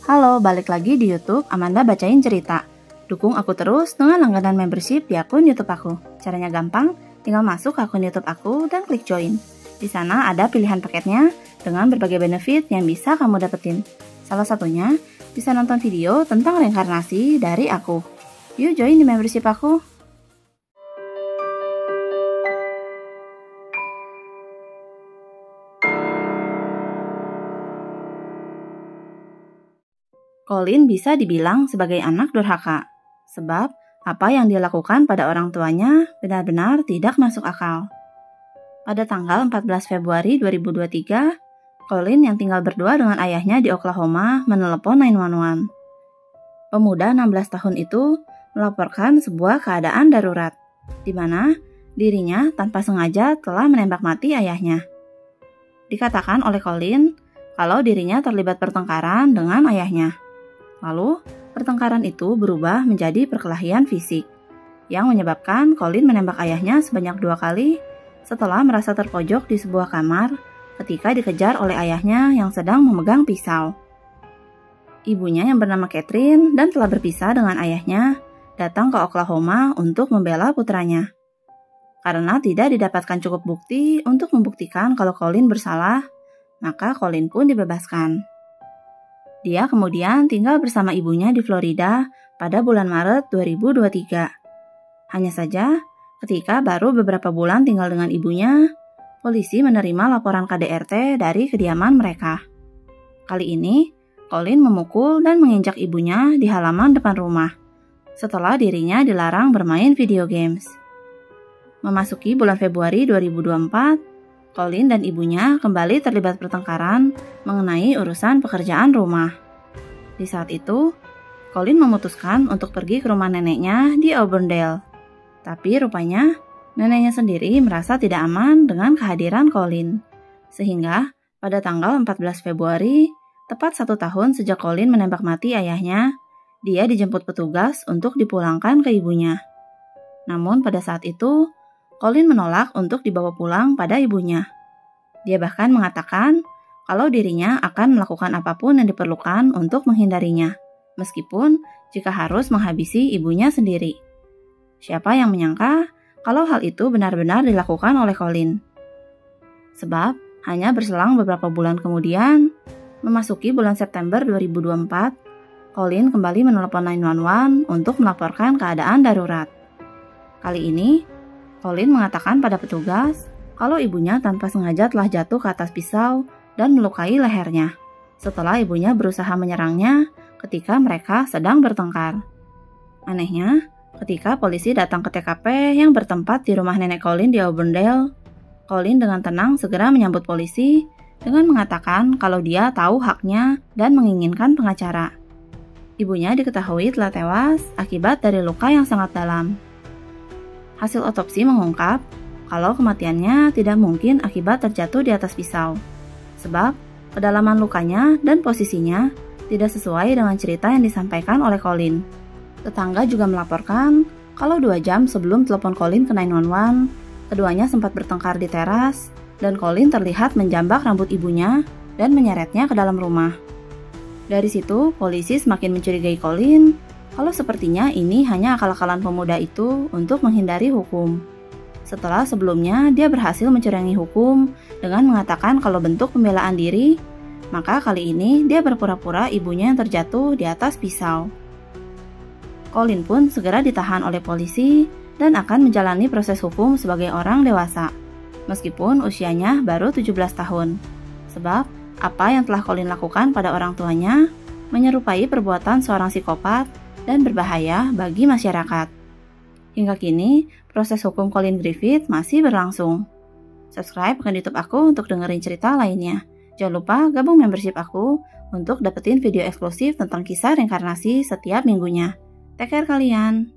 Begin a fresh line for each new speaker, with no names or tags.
Halo, balik lagi di YouTube Amanda Bacain Cerita. Dukung aku terus dengan langganan membership di akun YouTube aku. Caranya gampang, tinggal masuk ke akun YouTube aku dan klik join. Di sana ada pilihan paketnya dengan berbagai benefit yang bisa kamu dapetin. Salah satunya, bisa nonton video tentang reinkarnasi dari aku. Yuk join di membership aku. Colin bisa dibilang sebagai anak durhaka, sebab apa yang dia lakukan pada orang tuanya benar-benar tidak masuk akal. Pada tanggal 14 Februari 2023, Colin yang tinggal berdua dengan ayahnya di Oklahoma menelepon 911. Pemuda 16 tahun itu melaporkan sebuah keadaan darurat, di mana dirinya tanpa sengaja telah menembak mati ayahnya. Dikatakan oleh Colin kalau dirinya terlibat pertengkaran dengan ayahnya. Lalu, pertengkaran itu berubah menjadi perkelahian fisik, yang menyebabkan Colin menembak ayahnya sebanyak 2 kali setelah merasa terpojok di sebuah kamar ketika dikejar oleh ayahnya yang sedang memegang pisau. Ibunya yang bernama Catherine dan telah berpisah dengan ayahnya datang ke Oklahoma untuk membela putranya. Karena tidak didapatkan cukup bukti untuk membuktikan kalau Colin bersalah, maka Colin pun dibebaskan. Dia kemudian tinggal bersama ibunya di Florida pada bulan Maret 2023. Hanya saja, ketika baru beberapa bulan tinggal dengan ibunya, polisi menerima laporan KDRT dari kediaman mereka. Kali ini, Colin memukul dan menginjak ibunya di halaman depan rumah, setelah dirinya dilarang bermain video games. Memasuki bulan Februari 2024, Colin dan ibunya kembali terlibat pertengkaran mengenai urusan pekerjaan rumah. Di saat itu, Colin memutuskan untuk pergi ke rumah neneknya di Auburndale. Tapi rupanya, neneknya sendiri merasa tidak aman dengan kehadiran Colin. Sehingga, pada tanggal 14 Februari, tepat 1 tahun sejak Colin menembak mati ayahnya, dia dijemput petugas untuk dipulangkan ke ibunya. Namun pada saat itu, Colin menolak untuk dibawa pulang pada ibunya. Dia bahkan mengatakan kalau dirinya akan melakukan apapun yang diperlukan untuk menghindarinya, meskipun jika harus menghabisi ibunya sendiri. Siapa yang menyangka kalau hal itu benar-benar dilakukan oleh Colin? Sebab hanya berselang beberapa bulan kemudian, memasuki bulan September 2024, Colin kembali menelepon 911 untuk melaporkan keadaan darurat. Kali ini, Colin mengatakan pada petugas kalau ibunya tanpa sengaja telah jatuh ke atas pisau dan melukai lehernya setelah ibunya berusaha menyerangnya ketika mereka sedang bertengkar. Anehnya, ketika polisi datang ke TKP yang bertempat di rumah nenek Colin di Auburndale, Colin dengan tenang segera menyambut polisi dengan mengatakan kalau dia tahu haknya dan menginginkan pengacara. Ibunya diketahui telah tewas akibat dari luka yang sangat dalam. Hasil otopsi mengungkap kalau kematiannya tidak mungkin akibat terjatuh di atas pisau, sebab kedalaman lukanya dan posisinya tidak sesuai dengan cerita yang disampaikan oleh Colin. Tetangga juga melaporkan kalau 2 jam sebelum telepon Colin ke 911, keduanya sempat bertengkar di teras dan Colin terlihat menjambak rambut ibunya dan menyeretnya ke dalam rumah. Dari situ, polisi semakin mencurigai Colin kalau sepertinya ini hanya akal-akalan pemuda itu untuk menghindari hukum. Setelah sebelumnya dia berhasil mencurangi hukum dengan mengatakan kalau bentuk pembelaan diri, maka kali ini dia berpura-pura ibunya yang terjatuh di atas pisau. Colin pun segera ditahan oleh polisi dan akan menjalani proses hukum sebagai orang dewasa, meskipun usianya baru 17 tahun. Sebab apa yang telah Colin lakukan pada orang tuanya menyerupai perbuatan seorang psikopat dan berbahaya bagi masyarakat. Hingga kini, proses hukum Colin Griffith masih berlangsung. Subscribe ke YouTube aku untuk dengerin cerita lainnya. Jangan lupa gabung membership aku untuk dapetin video eksklusif tentang kisah reinkarnasi setiap minggunya. Take care kalian!